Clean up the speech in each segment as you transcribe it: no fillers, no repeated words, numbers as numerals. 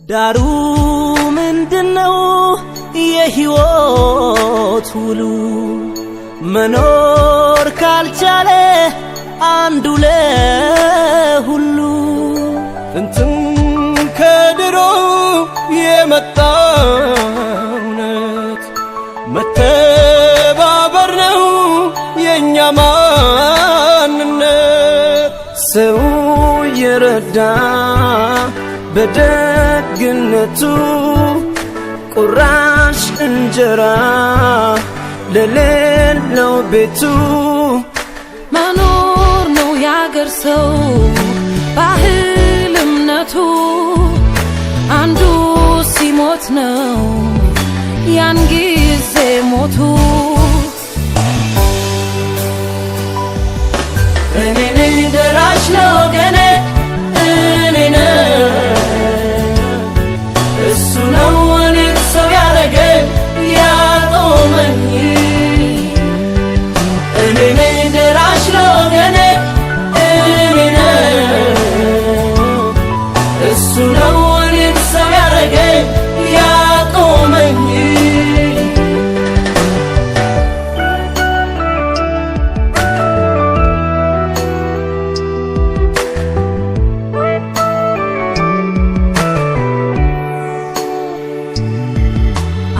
ዳሩ ምንድነው የህይወት ውሉ መኖር ካልቻለ አንዱ ለሁሉ እንትን ከድሮ የመጣውነት መተባበር ነው የኛ ማንነት ሰው የረዳ በደግነቱ ቁራሽ እንጀራ ለሌለው ቤቱ መኖር ነው ያገር ሰው ባህል እምነቱ አንዱ ሲሞት ነው ያን ጊዜ ሞቱ እኔ ነኝ ደራሽ ለወገኔ እኔ ነኝ እሱ ነው እኔን ሰው ያረገኝ ያቆመኝ እኔ ነኝ ደራሽ ለወገኔ እኔ ነኝ እሱ ነው እኔን ሰው ያረገኝ ያቆመኝ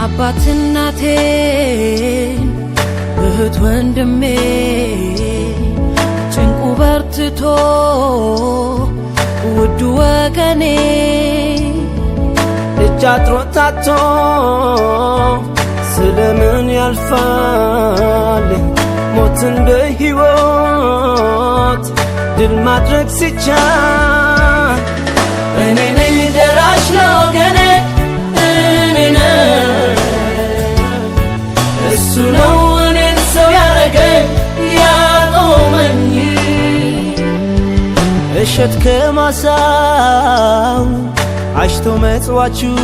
አባት እናቴን እህት ወንድሜ ጭንቁ በርትቶ ውዱ ወገኔ እጅ አጥሮታቶ ስለምን ያልፋል ሞትን በሕይወት ድል ማድረግ ሲቻል እኔ ነኝ ደራሽ ለወገኔ እኔ ነኝ እሱ ነው እኔን ሰው ያረገኝ ያቆመኝ እሸት ከማሳው አሽቶ መጽዋችሁ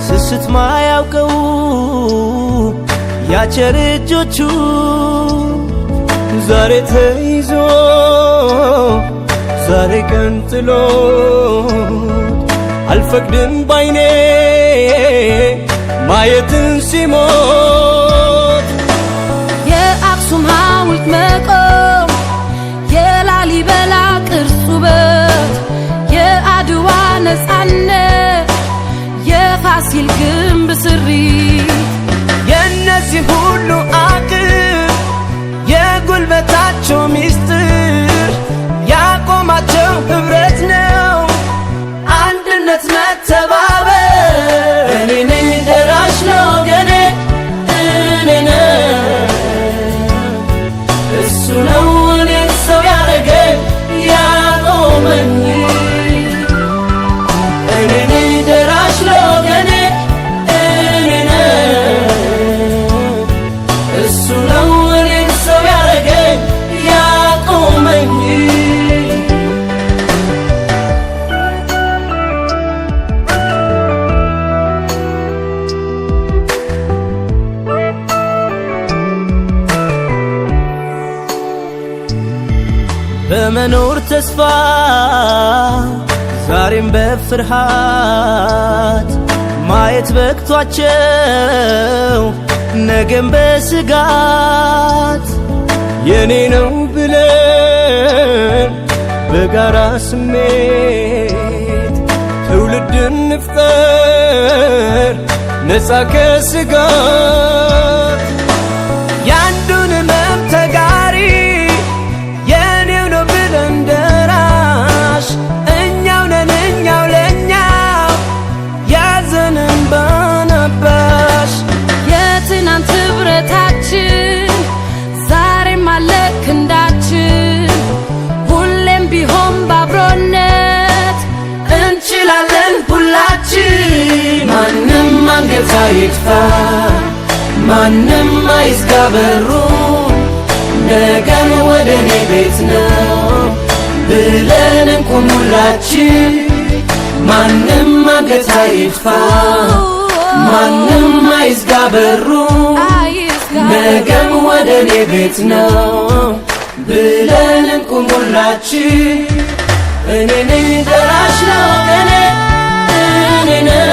ስስት ማያውቀው ያቸር እጆቹ ዛሬ ተይዞ ዛሬ ቀንጥሎ አልፈቅድም ባይኔ ማየትን ሲሞት የአክሱም ሐውልት መቆም የላሊበላ ቅርስ ውበት የአድዋ ነፃነት የፋሲል ግንብ ስሪት የእነዚህ ሁሉ አቅም የጉልበታቸው ሚስጥር ያቆማቸው ኅብረት ነው አንድነት መተባበር እኔ ነኝ ደራሽ ለወገኔ እኔ ነኝ እሱ ነው እኔን ሰው ያረገኝ ያቆመኝ እኔ ነኝ ደራሽ ለወገኔ እኔ ነኝ እሱ ነው እኔን ሰው ያረገኝ ያቆመኝ በመኖር ተስፋ ዛሬም በፍርሃት ማየት በቅቷቸው ነገም በስጋት የኔ ነው ብለን በጋራ ስሜት ትውልድን ንፍጠር ነፃ ከስጋት ያንዱን ሕመም ተጋሪ የኔው ነው ብለን ደራሽ እኛው ነን እኛው ለእኛው ያዘንን ባናባሽ የትናንት ኅብረታችን ዛሬም አለ ክንዳችን ሁሌም ቢሆን ባብሮነት እንችላለን ሁላችን ማንም አንገት አይጥፋ ማንም አይዝጋ በሩን ነገን ወደ እኔ ቤት ነው ብለን እንቁም ሁላችን ማንም አንገት አይጥፋ ማንም አይዝጋ በሩን ነገን ወደ እኔ ቤት ነው ብለን እንቁም ሁላችን እኔ ነኝ ደራሽ ለወገኔ እኔ ነኝ